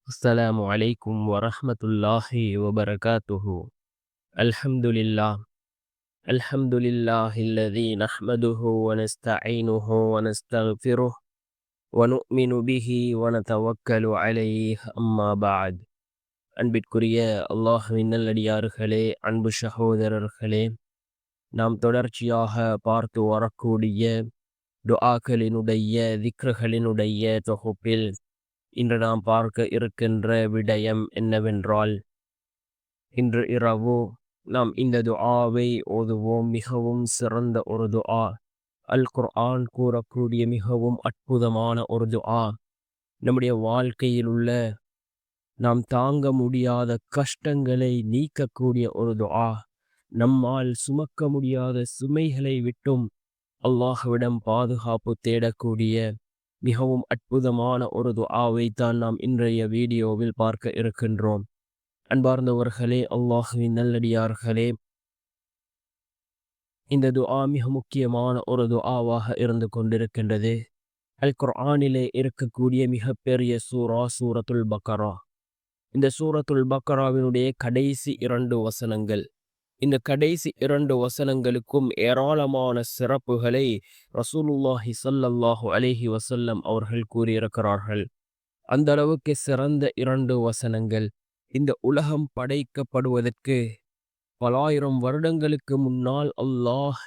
السلام عليكم ورحمة الله وبركاته. الحمد لله. الحمد لله الذي نحمده ونستعينه ونستغفره ونؤمن به ونتوكل عليه. أما بعد. அன்பிற்குரிய அல்லாஹ்வின் நல்லடியார்களே, அன்பு சகோதரர்களே, நாம் தொடர்ச்சியாக பார்த்து வரக்கூடிய துஆக்களினுடைய திக்ருகளினுடைய தொகுப்பில் இன்று நாம் பார்க்க இருக்கின்ற விடயம் என்னவென்றால், இன்று இரவு நாம் இந்த துஆவை ஓதுவோம். மிகவும் சிறந்த ஒரு துஆ, அல் குர்ஆன் கூறக்கூடிய மிகவும் அற்புதமான ஒரு துஆ. நம்முடைய வாழ்க்கையில் உள்ள நாம் தாங்க முடியாத கஷ்டங்களை நீக்கக்கூடிய ஒரு துஆ. நம்மால் சுமக்க முடியாத சுமைகளை விட்டும் அல்லாஹ்விடம் பாதுகாப்பு தேடக்கூடிய மிகவும் அற்புதமான ஒரு துஆவை தான் நாம் இன்றைய வீடியோவில் பார்க்க இருக்கின்றோம். அன்பார்ந்தவர்களே, அல்லாஹ்வின் நல்லடியார்களே, இந்த துஆ மிக முக்கியமான ஒரு துஆவாக இருந்து கொண்டிருக்கின்றது. அல் குர்ஆனிலே இருக்கக்கூடிய மிகப்பெரிய சூரா சூரத்துல் பக்கரா. இந்த சூரத்துல் பக்கராவினுடைய கடைசி 2 வசனங்கள். இந்த கடைசி 2 வசனங்களுக்கும் ஏராளமான சிறப்புகளை ரசூலுல்லாஹி ஸல்லல்லாஹு அலைஹி வஸல்லம் அவர்கள் கூறியிருக்கிறார்கள். அந்த அளவுக்கு சிறந்த 2 வசனங்கள். இந்த உலகம் படைக்கப்படுவதற்கு பலாயிரம் வருடங்களுக்கு முன்னால் அல்லாஹ்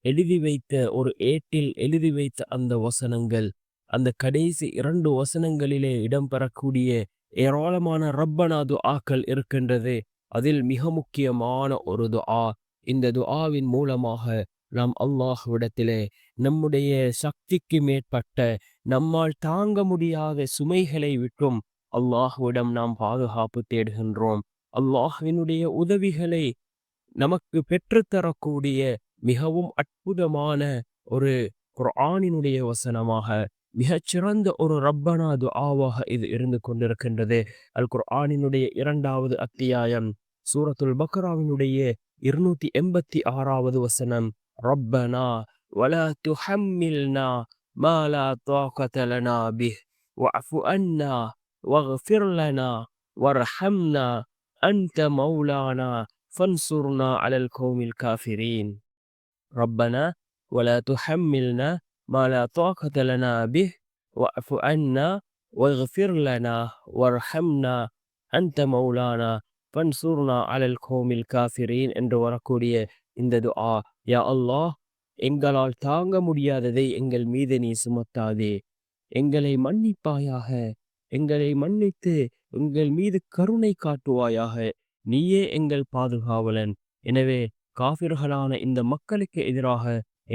எழுதி வைத்த ஒரு ஏட்டில் எழுதி வைத்த அந்த வசனங்கள், அந்த கடைசி 2 வசனங்களிலே இடம்பெறக்கூடிய ஏராளமான ரப்பனா துஆக்கள் இருக்கின்றது. அதில் மிக முக்கியமான ஒரு துஆ. இந்த துஆவின் மூலமாக நாம் அல்லாஹ்விடத்திலே நம்முடைய சக்திக்கு மேற்பட்ட, நம்மால் தாங்க முடியாத சுமைகளை விட்டும் அல்லாஹ்விடம் நாம் பாதுகாப்பு தேடுகின்றோம். அல்லாஹ்வினுடைய உதவிகளை நமக்கு பெற்றுத்தரக்கூடிய மிகவும் அற்புதமான ஒரு குர்ஆனினுடைய வசனமாக, மிகச்சிறந்த ஒரு ரப்பனா துஆவாக இது இருந்து கொண்டிருக்கின்றது. அல் குர்ஆனினுடைய 2வது அத்தியாயம் சூரத்துல் பக்ராவினுடைய 286வது வசனம், ரப்பனா வலா துஹம்மில்னா மா லா தாகத லனா பிஹ் வஅஃபு அன்னா வக்ஃபிர் லனா வர்ஹம்னா அன்த மௌலானா ஃபன்சுர்னா அலல் கௌமில் காஃபிரீன். ரப்பனா வலா துஹம்மில்னா மா லா தாகத லனா பிஹ் வஅஃபு அன்னா வக்ஃபிர் லனா வர்ஹம்னா அன்த மௌலானா ஃபன்சுர்னா அலல் கௌமில் காஃபிரீன் என்று வரக்கூடிய இந்த துஆ. யா அல்லாஹ், எங்களால் தாங்க முடியாததை எங்கள் மீது நீ சுமத்தாதே. எங்களை மன்னிப்பாயாக. எங்களை மன்னித்து எங்கள் மீது கருணை காட்டுவாயாக. நீயே எங்கள் பாதுகாவலன். எனவே காஃபிர்களான இந்த மக்களுக்கு எதிராக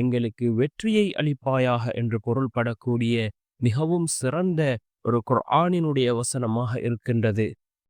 எங்களுக்கு வெற்றியை அளிப்பாயாக என்று பொருள்படக்கூடிய மிகவும் சிறந்த ஒரு குர்ஆனினுடைய வசனமாக இருக்கின்றது.